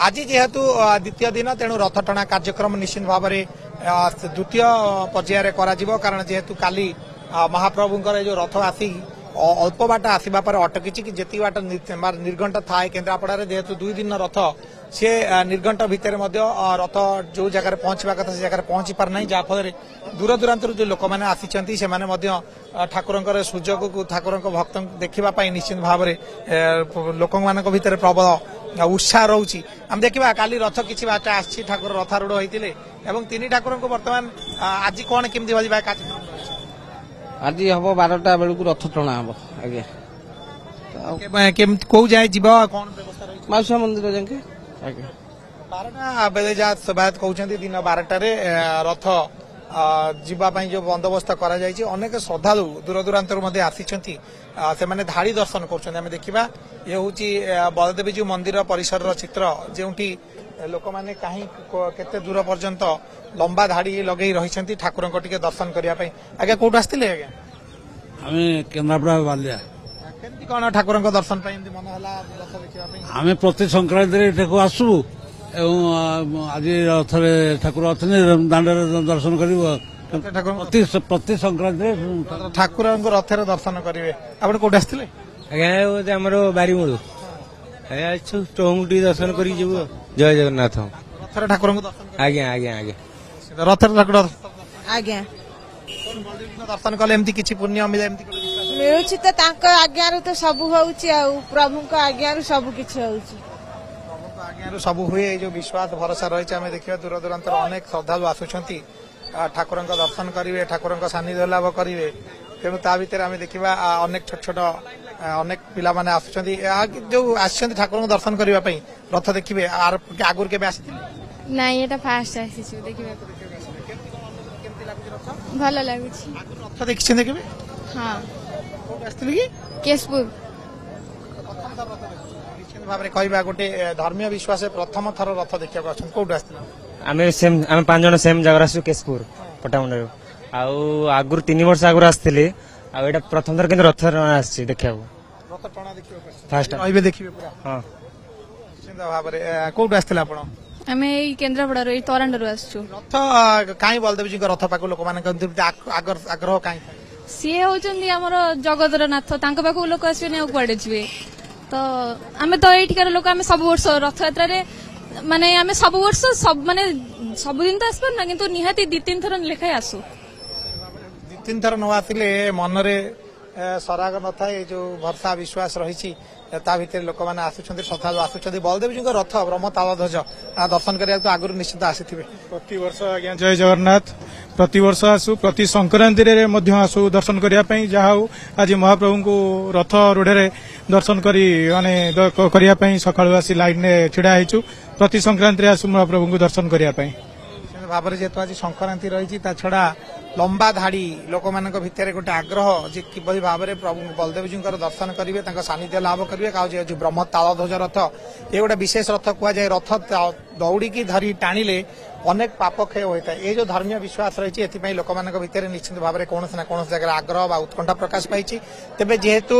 आज जेहेतु द्वितीय दिन तेणु रथ टणा कार्यक्रम निश्चित भाव में द्वितीय पर्यायर कारण जेहेतु काली महाप्रभुंकर जो रथ आसी अल्प बाट आसवा पर अटकी कि जी बाट निर्घंट थाए केन्द्रापड़ा जेहेतु 2 दिन रथ सी निर्घंट भितर रथ जो जगह पहुंचवा कथा से जगह पहुंची पार ना जहाँफल दूर दूरांत जो लोक मैंने आसी ठाकुर सुजोग को ठाकुर भक्त देखा निश्चित भाव में लोक मान भर प्रबल उत्साह रोचे आम देखा काली रथ किसी बाट आसी ठाकुर रथारूढ़ होते तीन ठाकुर को बर्तमान आज कौन केमती बजा कार्यक्रम आज हम 12टा बेलू रथ टणा हम आगे कौ जाए जीव कौन व्यवस्था रही माउसा मंदिर जाके आगे 12टा बेले जहाँ सेवायत कहते दिन 12टारे रथ जीवाई जो बंदोबस्त कर अनेक श्रद्धालु दूर दूरांतर आसी से धाड़ी दर्शन कर देखा ये हूँ बलदेवीजी मंदिर परिसर चित्र जो लोक मैंने कहीं केते दूर पर्यंत लंबा धाड़ी लगे रही ठाकुर दर्शन करने आगे कौट आसते आज्ञा आम केन्द्रापड़ा बालिया केमती कौन ठाकुर दर्शन मन है आम प्रति संक्रांति आसू आज रथ ठाकुर अच्छे दांडे दर्शन कर प्रति संक्रांति ठाकुर रथर दर्शन करेंगे आप कौट आसते आज्ञा आमर बारीमूल चौमुटी दर्शन कर जय जगन्नाथ रथर ठाकुर दर्शन आज्ञा आज्ञा आज्ञा रथर ठाकुर आज्ञा दर्शन कले एमती किछि पुण्य मिले एमती मिलुछि तो तांको आज्ञारु तो सब होउछि आ प्रभुको आज्ञारु सब किछि होउछि आज्ञारु सब हुए जो विश्वास भरोसा रही आम देखा दूर दूरांत अनेक श्रद्धालु आसुंच ठाकुर दर्शन करेंगे ठाकुर सानिध्य लाभ करेंगे तेणु ता भर आम देखा अनेक छोट छोट अनेक पिला माने आसुंच जो आसुंच ठाकुर दर्शन करने रथ देखिए आगुरी के नहीं एटा फास्ट आसी देखिबा भल लागुछि रथ देखिछन देखिबे हां कोड आस्तिले कि केशपुर निश्चित भाव में कहबा गोटे धर्मीय विश्वास प्रथम थर रथ देखिया आछन कोड आस्तिले आम 5 जन सेम जगह आसु केशपुर पटामुंडा आगुर 3 वर्ष आगुर आसथिले आ एटा प्रथम थर किंतु रथ आसी देखिया रथ टणा देखिबा फास्ट कहबे देखिबे पूरा हां निश्चित भाव में कोड आस्तिले आपण आमे केन्द्रापड़ा रो तोरांडर आसछु रथ काई बलदेवजी रथ पाक लोक मान आग्रह काई सी होचंदी हमर जगतर नाथ तांको पाखु लोक आसीबे नै कुआडे जिवे तो आमे तो एठिकार लोक आमे सब वर्ष रथ यात्रा रे माने आमे सब वर्ष सब माने सब दिन तो आसपर ना किंतु निहाती 2-3 थर लेखाय आसु 2-3 थर न आसिले मन रे सराग न थाए जो भरसा विश्वास रही ता भीतर लोक मैंने आसुच्च श्रद्धालु आसुच्च बलदेवजी रथ ब्रह्म तालध्वज दर्शन करने तो आगुरी निश्चित आसी प्रति वर्ष आज्ञा जय जगन्नाथ प्रति वर्ष आसु प्रति संक्रांति रे मध्य आसु दर्शन करने जहा आज महाप्रभु को रथ रूढ़ दर्शन करी माने सकाळु आसी लाइन में छिड़ा होइछु प्रति संक्रांति आसु महाप्रभु को दर्शन करने भाव में जेहेतु आज संक्रांति रही छड़ा लंबा धाड़ी लोक मान भितर गोटे आग्रह जे किभली भाव में प्रभु बलदेवजी दर्शन करेंगे सानिध्य लाभ करेंगे जो ब्रह्म तालध्वज रथ ये गोटे विशेष रथ कहुए रथ दौड़ी की धरी टाणिले अनेक पाप क्षय होता है ये जो धर्मीय विश्वास रही है लोक मान भितर निश्चित भाव में कौन ना कौन जगह आग्रह उत्कंठा प्रकाश पाई तेज जेहेतु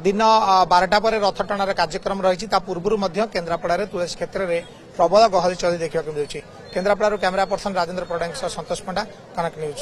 दिन 12टा पर रथ टणार कार्यक्रम रही पूर्व केन्द्रापड़ा तुलसी क्षेत्र में प्रबल गहली चली देखा मिलूँ केन्द्रापड़ा कैमेरा पर्सन राजेन्द्र प्रधान सतोष पंडा कनक न्यूज।